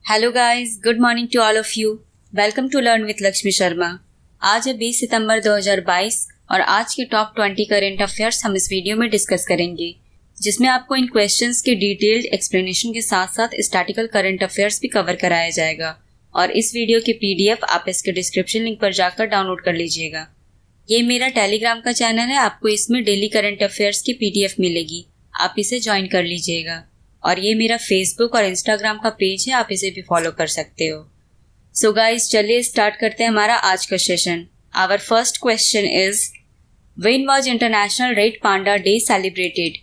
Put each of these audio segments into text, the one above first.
Hello guys, good morning to all of you. Welcome to learn with Lakshmi Sharma. आज है 20 सितंबर 2022 और आज के टॉप 20 करंट अफेयर्स हम इस वीडियो में डिस्कस करेंगे, जिसमें आपको इन क्वेश्चंस के डिटेल्ड एक्सप्लेनेशन के साथ साथ स्टैटिकल करंट अफेयर्स भी कवर कराया जाएगा। और इस वीडियो की पीडीएफ आप इसके डिस्क्रिप्शन लिंक पर जाकर डाउनलोड कर लीजिएगा। ये मेरा टेलीग्राम का चैनल है, आपको इसमें डेली करंट अफेयर्स की पीडीएफ मिलेगी, आप इसे ज्वाइन कर लीजिएगा। और ये मेरा फेसबुक और इंस्टाग्राम का पेज है, आप इसे भी फॉलो कर सकते हो। सो गाइस, चलिए स्टार्ट करते हैं हमारा आज का session. Our first question is, when was international red panda day celebrated?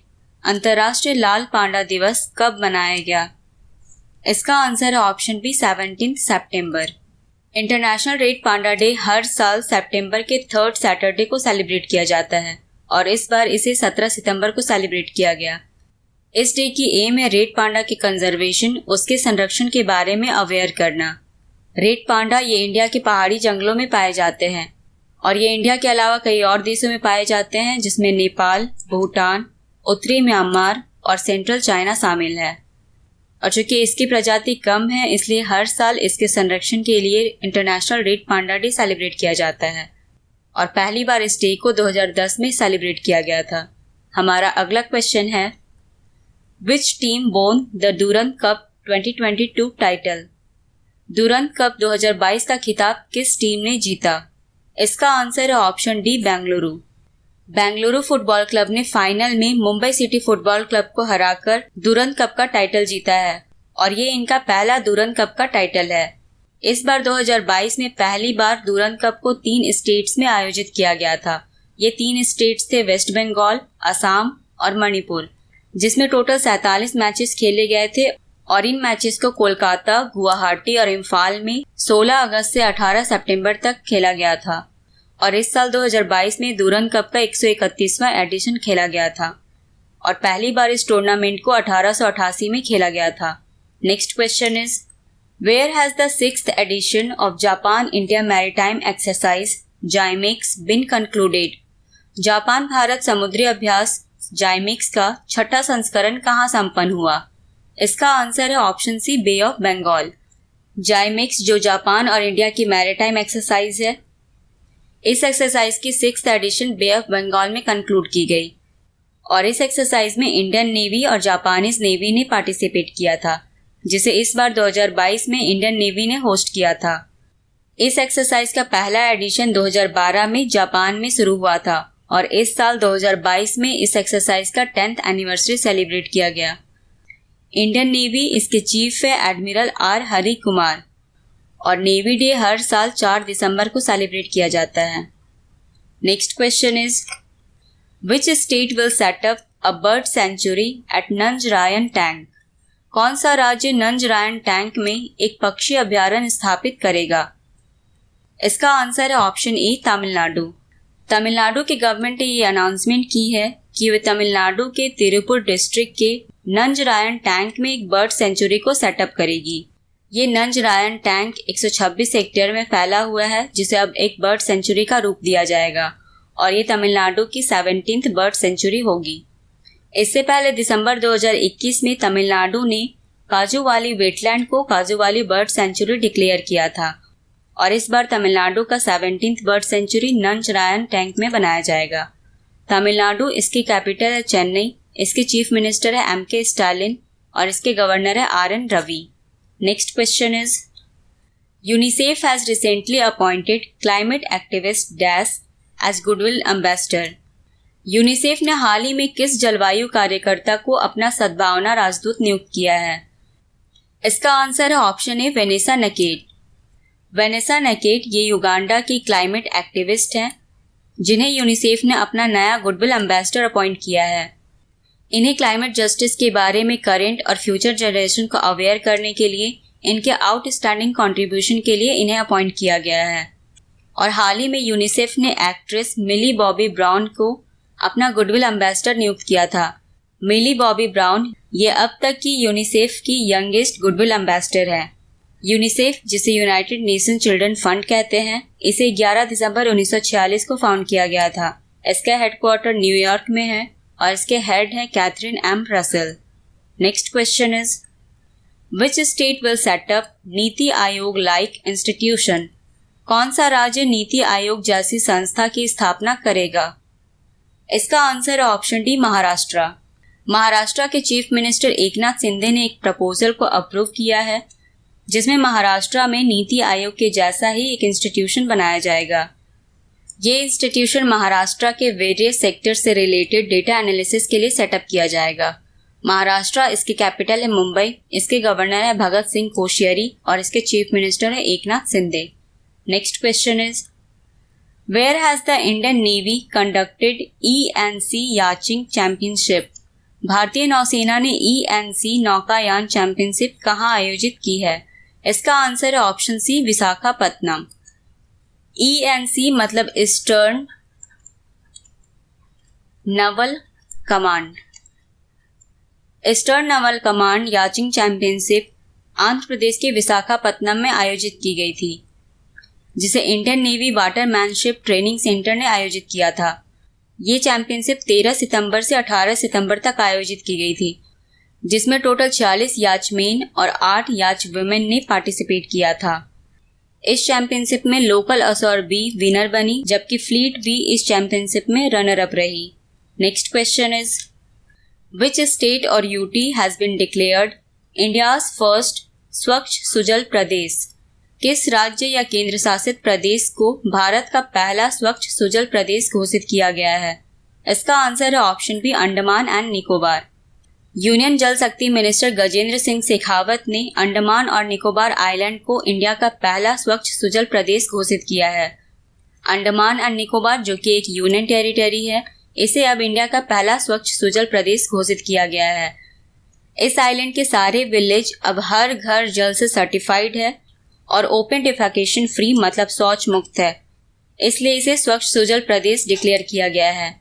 अंतर्राष्ट्रीय लाल पांडा दिवस कब मनाया गया? इसका आंसर है ऑप्शन बी, 17 सितंबर। इंटरनेशनल रेड पांडा डे हर साल सितंबर के थर्ड सैटरडे को सेलिब्रेट किया जाता है और इस बार इसे 17 सितंबर को सेलिब्रेट किया गया। इस डे की एम है रेड पांडा के कंजर्वेशन, उसके संरक्षण के बारे में अवेयर करना। रेड पांडा ये इंडिया के पहाड़ी जंगलों में पाए जाते हैं और ये इंडिया के अलावा कई और देशों में पाए जाते हैं, जिसमें नेपाल, भूटान, उत्तरी म्यांमार और सेंट्रल चाइना शामिल है। और चूंकि इसकी प्रजाति कम है, इसलिए हर साल इसके संरक्षण के लिए international red panda day celebrate किया जाता है और पहली बार इस डे को 2010 में सेलिब्रेट किया गया था। हमारा अगला क्वेश्चन है, Which team won the Durand Cup 2022 title? Durand Cup 2022 का खिताब किस टीम ने जीता? इसका आंसर है option D, Bengaluru. Bengaluru football club ने फाइनल में मुंबई सिटी फुटबॉल क्लब को हराकर दुरंत कप का टाइटल जीता है और ये इनका पहला दुरंत कप का टाइटल है। इस बार 2022 में पहली बार दुरंत कप को 3 स्टेट्स में आयोजित किया गया था। ये 3 स्टेट्स थे वेस्ट बंगाल, असम और मणिपुर, जिसमें टोटल 47 मैचेस खेले गए थे और इन मैचेस को कोलकाता, गुवाहाटी और इम्फाल में 16 अगस्त से 18 सितंबर तक खेला गया था। और इस साल 2022 में दुरंत कप का 131वां एडिशन खेला गया था और पहली बार इस टूर्नामेंट को 1888 में खेला गया था। Next question is, where has the 6th edition of Japan India maritime exercise JIMEX been concluded? Japan Bharat समुद्री अभ्यास जाइमेक्स का 6ठा संस्करण कहाँ संपन्न हुआ? इसका आंसर है option C, Bay of Bengal. JIMEX जो जापान और इंडिया की मैरीटाइम एक्सरसाइज है, इस एक्सरसाइज की 6th addition bay of Bengal में कंक्लूड की गई और इस एक्सरसाइज में इंडियन नेवी और जापानीज नेवी ने पार्टिसिपेट किया था, जिसे इस बार 2022 में इंडियन नेवी ने होस्ट किया था। इस एक्सरसाइज का पहला एडिशन 2012 में जापान में शुरू हुआ था और इस साल 2022 में इस एक्सरसाइज का 10th एनिवर्सरी सेलिब्रेट किया गया। इंडियन नेवी, इसके चीफ है एडमिरल आर हरि कुमार और नेवी डे हर साल 4 दिसंबर को सेलिब्रेट किया जाता है। Next question is, which state will set up a bird sanctuary at Nanjarayan tank? कौन सा राज्य नंजरायन टैंक में एक पक्षी अभ्यारण्य स्थापित करेगा? इसका आंसर है ऑप्शन ए, तमिलनाडु। तमिलनाडु की गवर्नमेंट ने ये अनाउंसमेंट की है कि वे तमिलनाडु के तिरुपुर डिस्ट्रिक्ट के नंजरायन टैंक में एक बर्ड सेंचुरी को सेटअप करेगी। ये नंजरायन टैंक 126 हेक्टेयर में फैला हुआ है, जिसे अब एक बर्ड सेंचुरी का रूप दिया जाएगा और ये तमिलनाडु की 17th बर्ड सेंचुरी होगी। इससे पहले दिसंबर 2021 में तमिलनाडु ने काजुवाली वेटलैंड को काजुवाली बर्ड सेंचुरी डिक्लेयर किया था और इस बार तमिलनाडु का 17th bird sanctuary Nanjarayan tank में बनाया जाएगा। तमिलनाडु, इसकी कैपिटल है चेन्नई, इसके चीफ मिनिस्टर है एम के स्टालिन और इसके गवर्नर है R N Ravi. Next question is, UNICEF has recently appointed climate activist dash as goodwill ambassador? UNICEF ने हाल ही में किस जलवायु कार्यकर्ता को अपना सद्भावना राजदूत नियुक्त किया है? इसका आंसर है ऑप्शन ए, वेनेसा नकेट। वेनेसा नकेट ये युगांडा की क्लाइमेट एक्टिविस्ट हैं, जिन्हें यूनिसेफ ने अपना नया गुडविल एम्बेसडर अपॉइंट किया है। इन्हें क्लाइमेट जस्टिस के बारे में करंट और फ्यूचर जनरेशन को अवेयर करने के लिए इनके आउटस्टैंडिंग कंट्रीब्यूशन के लिए इन्हें अपॉइंट किया गया है। और हाल ही में यूनिसेफ ने एक्ट्रेस मिली बॉबी ब्राउन को अपना गुडविल एम्बेसडर नियुक्त किया था। मिली बॉबी ब्राउन ये अब तक की यूनिसेफ की यंगेस्ट गुडविल एम्बेसडर है। यूनिसेफ, जिसे यूनाइटेड नेशन चिल्ड्रन फंड कहते हैं, इसे 11 दिसंबर 1946 को फाउंड किया गया था। इसका हेडक्वार्टर न्यूयॉर्क में है और इसके हेड हैं Catherine M Russell. Next question is, which state will set up NITI Aayog like institution? कौन सा राज्य नीति आयोग जैसी संस्था की स्थापना करेगा? इसका आंसर है ऑप्शन डी, महाराष्ट्र। महाराष्ट्र के चीफ मिनिस्टर एकनाथ शिंदे ने एक प्रपोजल को अप्रूव किया है जिसमें महाराष्ट्र में नीति आयोग के जैसा ही एक इंस्टीट्यूशन बनाया जाएगा। ये इंस्टीट्यूशन महाराष्ट्र के वेरियस सेक्टर से रिलेटेड डेटा एनालिसिस के लिए सेटअप किया जाएगा। महाराष्ट्र, इसकी कैपिटल है मुंबई, इसके गवर्नर है भगत सिंह कोश्यारी और इसके चीफ मिनिस्टर है Eknath Shinde. Next question is, where has the Indian navy conducted ENC yachting championship? भारतीय नौसेना ने ENC नौकायान चैंपियनशिप कहाँ आयोजित की है? इसका आंसर है ऑप्शन सी, विशाखापत्तनम। ENC मतलब eastern naval command. Eastern naval command yachting championship Andhra Pradesh के विशाखापत्तनम में आयोजित की गई थी, जिसे Indian navy watermanship training centre ने आयोजित किया था। ये चैंपियनशिप 13 सितंबर से 18 सितंबर तक आयोजित की गई थी, जिसमें टोटल 40 याचमेन और 8 याच वुमेन ने पार्टिसिपेट किया था। इस चैंपियनशिप में लोकल असौर बी विनर बनी, जबकि फ्लीट बी इस चैंपियनशिप में रनर अप रही। Next question is, which state और UT has been declared India's first Swachh Sujal प्रदेश? किस राज्य या केंद्र शासित प्रदेश को भारत का पहला स्वच्छ सुजल प्रदेश घोषित किया गया है? इसका आंसर है option B, Andaman and Nicobar. Union Jal Shakti minister Gajendra Singh Shekhawat ने अंडमान और निकोबार आइलैंड को इंडिया का पहला स्वच्छ सुजल प्रदेश घोषित किया है। अंडमान एंड निकोबार, जो कि एक यूनियन टेरिटरी है, इसे अब इंडिया का पहला स्वच्छ सुजल प्रदेश घोषित किया गया है। इस आइलैंड के सारे विलेज अब हर घर जल से सर्टिफाइड है और ओपन डिफेकेशन फ्री मतलब शौच मुक्त है, इसलिए इसे स्वच्छ सुजल प्रदेश डिक्लेयर किया गया है।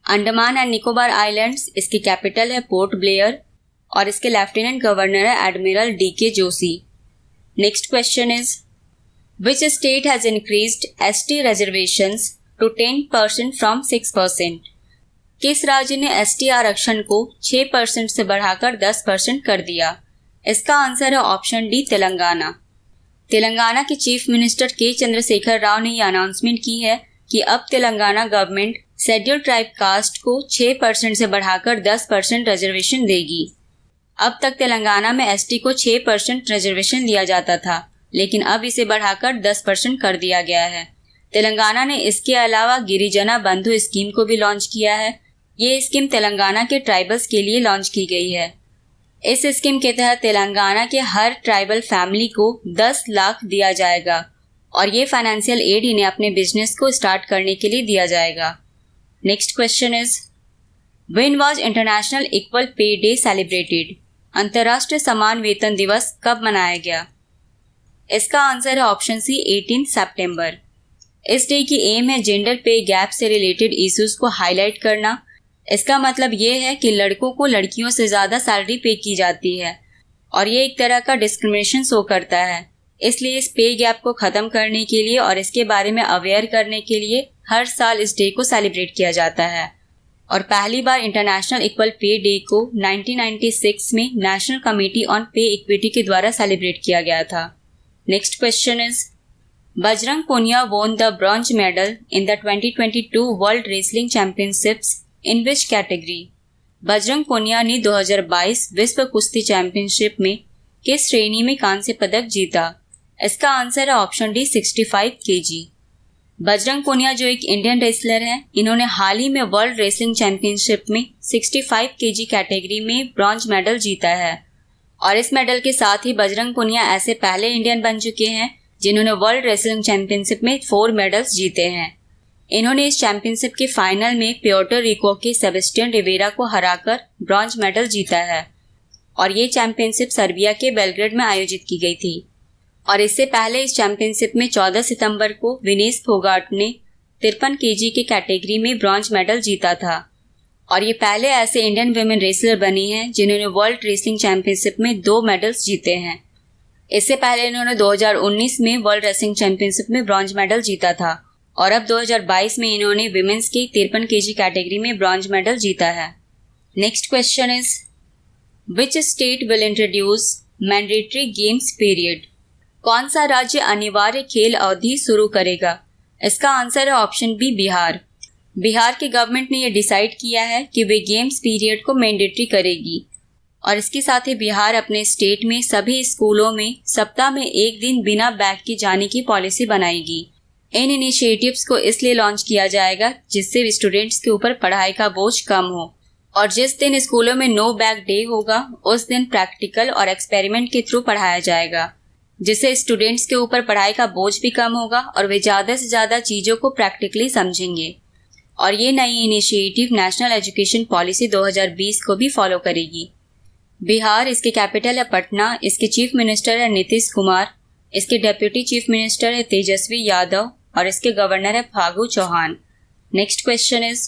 अंडमान एंड निकोबार आइलैंड्स, इसकी कैपिटल है पोर्ट ब्लेयर और इसके लेफ्टिनेंट गवर्नर है admiral DK Joshi. Next question is, which state has increased ST reservations to 10% from 6%? किस राज्य ने ST आरक्षण को 6% से बढ़ाकर 10% कर दिया? इसका आंसर है ऑप्शन डी, तेलंगाना। तेलंगाना के चीफ मिनिस्टर के चंद्रशेखर राव ने यह अनाउंसमेंट की है कि अब Telangana government scheduled tribe caste को 6% से बढ़ाकर 10% रिजर्वेशन देगी। अब तक तेलंगाना में ST को 6% रिजर्वेशन दिया जाता था, लेकिन अब इसे बढ़ाकर 10% कर दिया गया है। तेलंगाना ने इसके अलावा गिरिजना बंधु स्कीम को भी लॉन्च किया है। ये स्कीम तेलंगाना के ट्राइबल्स के लिए लॉन्च की गई है। इस स्कीम के तहत तेलंगाना के हर ट्राइबल फैमिली को 10 लाख दिया जाएगा और ये फाइनेंशियल एड इन्हें अपने बिजनेस को स्टार्ट करने के लिए दिया जाएगा। Next question is, when was international equal pay day celebrated? अंतर्राष्ट्रीय समान वेतन दिवस कब मनाया गया? इसका आंसर है ऑप्शन सी, 18 सितंबर। इस डे की एम है जेंडर पे गैप से रिलेटेड इश्यूज को हाईलाइट करना। इसका मतलब ये है कि लड़कों को लड़कियों से ज़्यादा सैलरी पे की जाती है और ये एक तरह का डिस्क्रिमिनेशन शो करता है। इसलिए इस पे गैप को ख़त्म करने के लिए और इसके बारे में अवेयर करने के लिए हर साल इस डे को सेलिब्रेट किया जाता है। और पहली बार इंटरनेशनल इक्वल पे डे को 1996 में नेशनल कमेटी ऑन पे इक्विटी के द्वारा सेलिब्रेट किया गया था। Next question is, Bajrang Punia won the bronze medal in the 2022 World Wrestling Championships in which category? Bajrang Punia ने 2022 विश्व कुश्ती चैंपियनशिप में किस श्रेणी में कांस्य पदक जीता? इसका आंसर है option D, 65 kg। Bajrang Punia जो एक इंडियन रेसलर हैं, इन्होंने हाल ही में वर्ल्ड रेसलिंग चैंपियनशिप में 65 kg कैटेगरी में ब्रॉन्ज मेडल जीता है और इस मेडल के साथ ही बजरंग पुनिया ऐसे पहले इंडियन बन चुके हैं जिन्होंने वर्ल्ड रेसलिंग चैंपियनशिप में 4 मेडल्स जीते हैं। इन्होंने इस चैंपियनशिप के फाइनल में प्योर्टो रिको के सेबेस्टियन रिवेरा को हराकर ब्रॉन्ज मेडल जीता है और ये चैंपियनशिप सर्बिया के बेलग्रेड में आयोजित की गई थी। और इससे पहले इस चैंपियनशिप में 14 सितंबर को विनेश फोगाट ने 53 kg के कैटेगरी में ब्रॉन्ज मेडल जीता था और ये पहले ऐसे इंडियन वुमेन रेसलर बनी हैं जिन्होंने वर्ल्ड रेसलिंग चैंपियनशिप में 2 मेडल्स जीते हैं। इससे पहले इन्होंने 2019 में वर्ल्ड रेसलिंग चैंपियनशिप में ब्रॉन्ज मेडल जीता था और अब 2022 में इन्होंने विमेंस की 53 kg कैटेगरी में ब्रॉन्ज मेडल जीता है। Next question is, which state will introduce mandatory games period. कौन सा राज्य अनिवार्य खेल अवधि शुरू करेगा? इसका आंसर है ऑप्शन बी, बिहार। बिहार की गवर्नमेंट ने यह डिसाइड किया है कि वे गेम्स पीरियड को मैंडेटरी करेगी और इसके साथ ही बिहार अपने स्टेट में सभी स्कूलों में सप्ताह में एक दिन बिना बैग के जाने की पॉलिसी बनाएगी। इन इनिशिएटिव्स को इसलिए लॉन्च किया जाएगा जिससे स्टूडेंट्स के ऊपर पढ़ाई का बोझ कम हो और जिस दिन स्कूलों में नो बैग डे होगा उस दिन प्रैक्टिकल और एक्सपेरिमेंट के थ्रू पढ़ाया जाएगा, जिससे स्टूडेंट्स के ऊपर पढ़ाई का बोझ भी कम होगा और वे ज़्यादा से ज़्यादा चीज़ों को प्रैक्टिकली समझेंगे। और ये नई इनिशिएटिव नेशनल एजुकेशन पॉलिसी 2020 को भी फॉलो करेगी। बिहार, इसके कैपिटल है पटना, इसके चीफ मिनिस्टर है नीतीश कुमार, इसके डेप्यूटी चीफ मिनिस्टर है तेजस्वी यादव और इसके गवर्नर है Phagu Chauhan. Next question is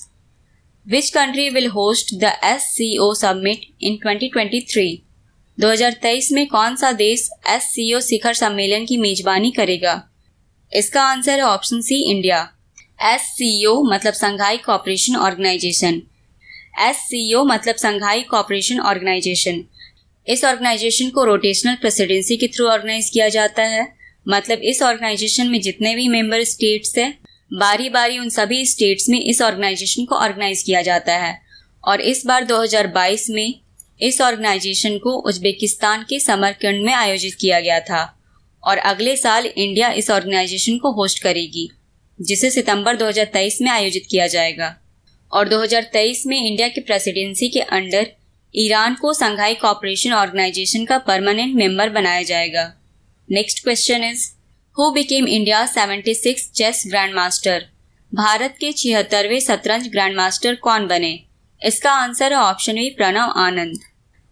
which country will host the SCO summit in 2023? 2023 में कौन सा देश SCO शिखर सम्मेलन की मेजबानी करेगा? इसका आंसर है ऑप्शन सी, इंडिया। SCO मतलब संघाई कोऑपरेशन ऑर्गेनाइजेशन। SCO मतलब संघाई कोऑपरेशन ऑर्गेनाइजेशन। इस ऑर्गेनाइजेशन को रोटेशनल प्रेसिडेंसी के थ्रू ऑर्गेनाइज किया जाता है। मतलब इस ऑर्गेनाइजेशन में जितने भी मेंबर स्टेट्स हैं, बारी बारी उन सभी स्टेट्स में इस ऑर्गेनाइजेशन को ऑर्गेनाइज किया जाता है। और इस बार 2022 में इस ऑर्गेनाइजेशन को उज्बेकिस्तान के समरकंद में आयोजित किया गया था और अगले साल इंडिया इस ऑर्गेनाइजेशन को होस्ट करेगी, जिसे सितंबर 2023 में आयोजित किया जाएगा। और 2023 में इंडिया की प्रेसिडेंसी के अंडर ईरान को संघाई कोऑपरेशन ऑर्गेनाइजेशन का परमानेंट मेंबर बनाया जाएगा। Next question is who became India 76 chess grandmaster? भारत के 76वें शतरंज ग्रैंड मास्टर कौन बने? इसका आंसर है option A, Pranav Anand.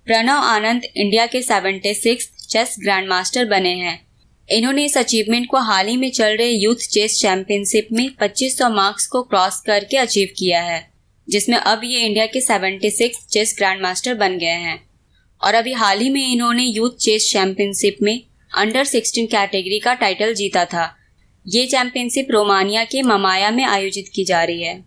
Pranav Anand India के 76 चेस ग्रैंड मास्टर बने हैं। इन्होंने इस अचीवमेंट को हाल ही में चल रहे यूथ चेस चैंपियनशिप में 2500 मार्क्स को क्रॉस करके अचीव किया है, जिसमें अब ये इंडिया के 76 चेस ग्रैंड मास्टर बन गए हैं। और अभी हाल ही में इन्होंने यूथ चेस चैंपियनशिप में अंडर 16 कैटेगरी का टाइटल जीता था। ये चैंपियनशिप रोमानिया के ममाया में आयोजित की जा रही है।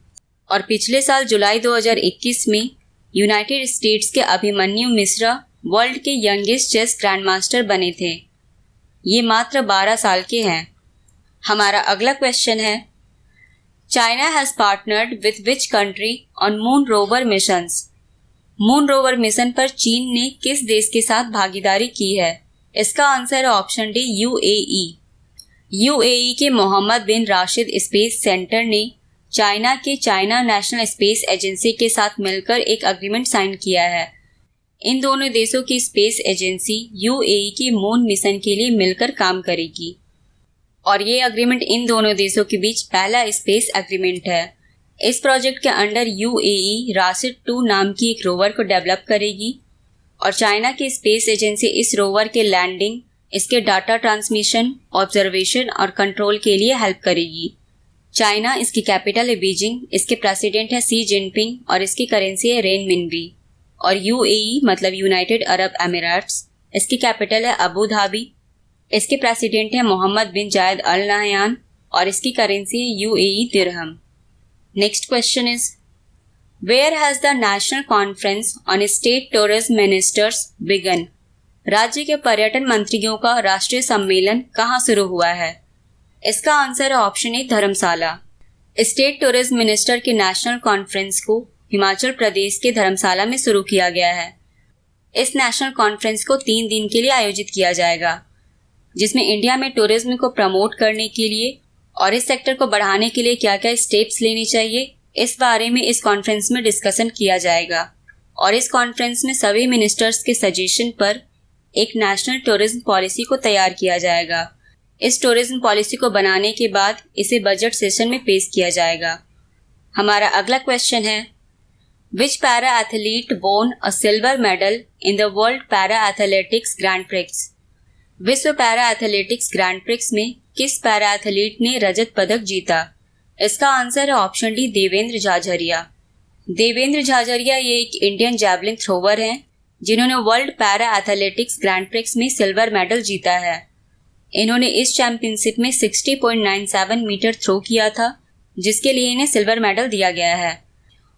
और पिछले साल जुलाई 2021 में यूनाइटेड स्टेट्स के अभिमन्यु मिश्रा वर्ल्ड के यंगेस्ट चेस ग्रैंड मास्टर बने थे। ये मात्र 12 साल के हैं। हमारा अगला क्वेश्चन है China has partnered with which country on moon rover missions? Moon rover mission पर चीन ने किस देश के साथ भागीदारी की है? इसका आंसर है ऑप्शन डी, UAE। UAE के मोहम्मद बिन राशिद स्पेस सेंटर ने चाइना के चाइना नेशनल स्पेस एजेंसी के साथ मिलकर एक अग्रीमेंट साइन किया है। इन दोनों देशों की स्पेस एजेंसी UAE के मून मिशन के लिए मिलकर काम करेगी और ये अग्रीमेंट इन दोनों देशों के बीच पहला स्पेस एग्रीमेंट है। इस प्रोजेक्ट के अंडर UAE राशिद 2 नाम की एक रोवर को डेवलप करेगी और चाइना की स्पेस एजेंसी इस रोवर के लैंडिंग, इसके डाटा ट्रांसमिशन, ऑब्जर्वेशन और कंट्रोल के लिए हेल्प करेगी। चाइना, इसकी कैपिटल है बीजिंग, इसके प्रेसिडेंट है शी जिनपिंग और इसकी करेंसी है रेनमिनबी। और UAE मतलब यूनाइटेड अरब एमिरेट्स, इसकी कैपिटल है अबू धाबी, इसके प्रेसिडेंट है मोहम्मद बिन जायद अल नाहयान और इसकी करेंसी है UAE dirham. Next question is where has the national conference on state tourism ministers begun? राज्य के पर्यटन मंत्रियों का राष्ट्रीय सम्मेलन कहाँ शुरू हुआ है? इसका आंसर है ऑप्शन ए, धर्मशाला। स्टेट टूरिज्म मिनिस्टर के नेशनल कॉन्फ्रेंस को हिमाचल प्रदेश के धर्मशाला में शुरू किया गया है। इस नेशनल कॉन्फ्रेंस को 3 दिन के लिए आयोजित किया जाएगा, जिसमें इंडिया में टूरिज्म को प्रमोट करने के लिए और इस सेक्टर को बढ़ाने के लिए क्या क्या स्टेप्स लेने चाहिए, इस बारे में इस कॉन्फ्रेंस में डिस्कशन किया जाएगा। और इस कॉन्फ्रेंस में सभी मिनिस्टर्स के सजेशन पर एक नेशनल टूरिज्म पॉलिसी को तैयार किया जाएगा। इस टूरिज्म पॉलिसी को बनाने के बाद इसे बजट सेशन में पेश किया जाएगा। हमारा अगला क्वेश्चन है विच पैरा एथलीट वोन अ silver medal in the world para athletics grand prix? विश्व पैरा एथलेटिक्स ग्रैंड प्रिक्स में किस पैरा एथलीट ने रजत पदक जीता? इसका आंसर है ऑप्शन डी, देवेंद्र झाझरिया। देवेंद्र झाझरिया ये एक इंडियन जैवलिन थ्रोवर हैं जिन्होंने world para athletics grand prix में सिल्वर मेडल जीता है। इन्होंने इस चैंपियनशिप में 60.97 मीटर थ्रो किया था, जिसके लिए इन्हें सिल्वर मेडल दिया गया है।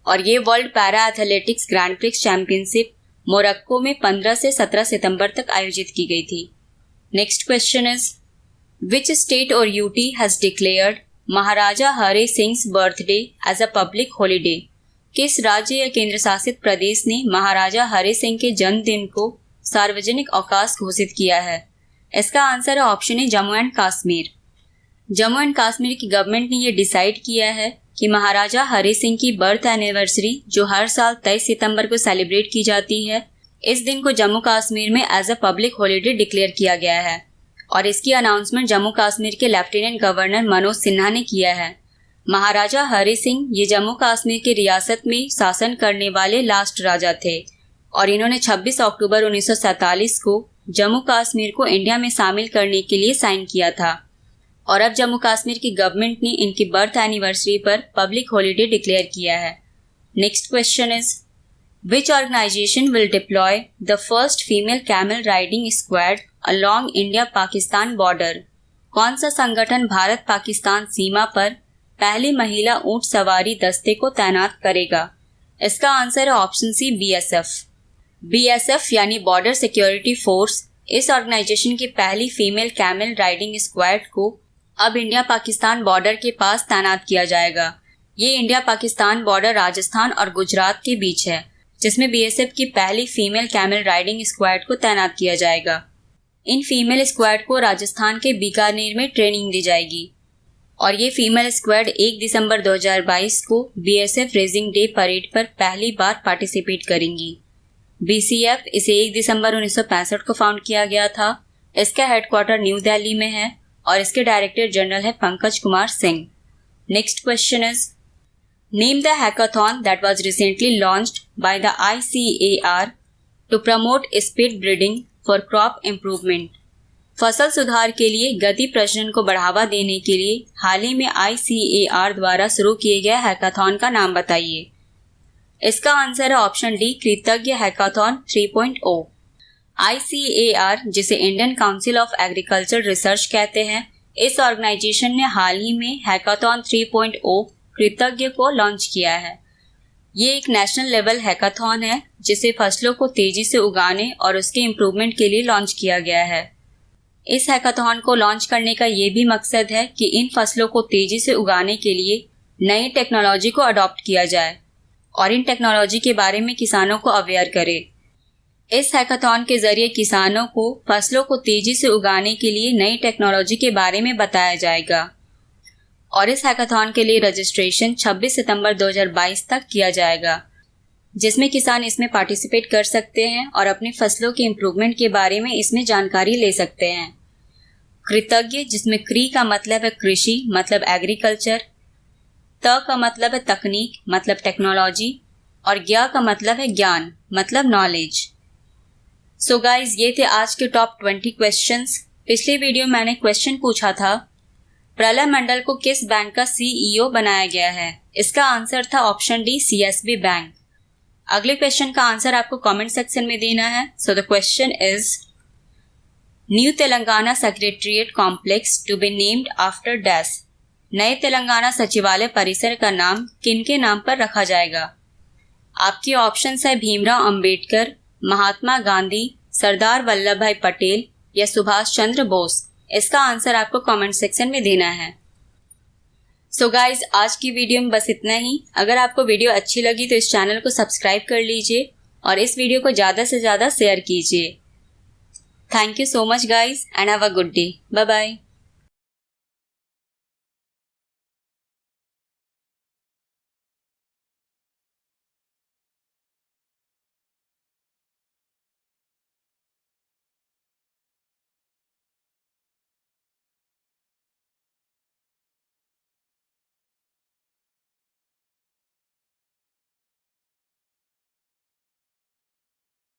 और ये world para athletics grand prix championship Morocco में 15 से 17 सितंबर तक आयोजित की गई थी। Next question is which state और UT has declared Maharaja Hari Singh birthday as a public holiday? किस राज्य या केंद्र शासित प्रदेश ने महाराजा हरि सिंह के जन्मदिन को सार्वजनिक अवकाश घोषित किया है? इसका आंसर है option A Jammu and Kashmir. Jammu and Kashmir की गवर्नमेंट ने ये डिसाइड किया है कि महाराजा हरि सिंह की बर्थ एनिवर्सरी जो हर साल 23 सितंबर को सेलिब्रेट की जाती है, इस दिन को जम्मू कश्मीर में as a public holiday declare किया गया है और इसकी अनाउंसमेंट जम्मू कश्मीर के लेफ्टिनेंट गवर्नर मनोज सिन्हा ने किया है। महाराजा हरि सिंह ये जम्मू कश्मीर की रियासत में शासन करने वाले लास्ट राजा थे और इन्होंने 26 अक्टूबर 1947 को जम्मू कश्मीर को इंडिया में शामिल करने के लिए साइन किया था और अब जम्मू कश्मीर की गवर्नमेंट ने इनकी बर्थ एनिवर्सरी पर पब्लिक हॉलीडे डिक्लेयर किया है। Next question is which organisation will deploy the first female camel riding squad along India Pakistan border? कौन सा संगठन भारत पाकिस्तान सीमा पर पहली महिला ऊंट सवारी दस्ते को तैनात करेगा? इसका आंसर है ऑप्शन सी बीएसएफ। बीएसएफ यानी बॉर्डर सिक्योरिटी फोर्स इस ऑर्गेनाइजेशन की पहली फीमेल कैमल राइडिंग स्क्वाड को अब इंडिया पाकिस्तान बॉर्डर के पास तैनात किया जाएगा। ये इंडिया पाकिस्तान बॉर्डर राजस्थान और गुजरात के बीच है, जिसमें बीएसएफ की पहली फीमेल कैमल राइडिंग स्क्वाड को तैनात किया जाएगा। इन फीमेल स्क्वाड को राजस्थान के बीकानेर में ट्रेनिंग दी जाएगी और ये फीमेल स्क्वाड 1 दिसंबर 2022 को बीएसएफ रेजिंग डे परेड पर पहली बार पार्टिसिपेट करेंगी। बीसीएफ इसे 1 दिसंबर 1965 को फाउंड किया गया था। इसका हेडक्वार्टर न्यू दिल्ली में है और इसके डायरेक्टर जनरल है Pankaj Kumar Singh. Next question is name the hackathon that was recently launched by the ICAR to promote speed breeding for crop improvement. फसल सुधार के लिए गति प्रजनन को बढ़ावा देने के लिए हाल ही में ICAR द्वारा शुरू किए गए हैकाथॉन का नाम बताइए। इसका आंसर है ऑप्शन डी कृतज्ञ हैकाथॉन 3.0। ICAR जिसे Indian council of agriculture research कहते हैं, इस ऑर्गेनाइजेशन ने हाल ही में हैकाथॉन 3.0 कृतज्ञ को लॉन्च किया है। ये एक नेशनल लेवल हैकाथॉन है जिसे फसलों को तेजी से उगाने और उसके इम्प्रूवमेंट के लिए लॉन्च किया गया है। इस हैकाथॉन को लॉन्च करने का ये भी मकसद है कि इन फसलों को तेजी से उगाने के लिए नई टेक्नोलॉजी को अडॉप्ट किया जाए और इन टेक्नोलॉजी के बारे में किसानों को अवेयर करे। इस हैकाथॉन के जरिए किसानों को फसलों को तेजी से उगाने के लिए नई टेक्नोलॉजी के बारे में बताया जाएगा और इस हैकाथॉन के लिए रजिस्ट्रेशन 26 सितंबर 2022 तक किया जाएगा, जिसमें किसान इसमें पार्टिसिपेट कर सकते हैं और अपने फसलों के इम्प्रूवमेंट के बारे में इसमें जानकारी ले सकते हैं। कृतज्ञ जिसमें क्री का मतलब है कृषि मतलब एग्रीकल्चर, त का मतलब है तकनीक मतलब टेक्नोलॉजी और ज्ञा का मतलब है ज्ञान मतलब नॉलेज। सो गाइज ये थे आज के टॉप 20 क्वेश्चंस। पिछले वीडियो में मैंने क्वेश्चन पूछा था प्रलय मंडल को किस बैंक का CEO बनाया गया है? इसका आंसर था ऑप्शन डी CSB बैंक। अगले क्वेश्चन का आंसर आपको कमेंट सेक्शन में देना है। So the question is new Telangana secretariat complex to be named after dash. नए तेलंगाना सचिवालय परिसर का नाम किनके नाम पर रखा जाएगा? आपके ऑप्शंस है भीमराव अंबेडकर, महात्मा गांधी, सरदार वल्लभ भाई पटेल या सुभाष चंद्र बोस। इसका आंसर आपको कमेंट सेक्शन में देना है। सो गाइज आज की वीडियो में बस इतना ही। अगर आपको वीडियो अच्छी लगी तो इस चैनल को सब्सक्राइब कर लीजिए और इस वीडियो को ज़्यादा से ज़्यादा शेयर कीजिए। Thank you so much guys and have a good day. Bye bye.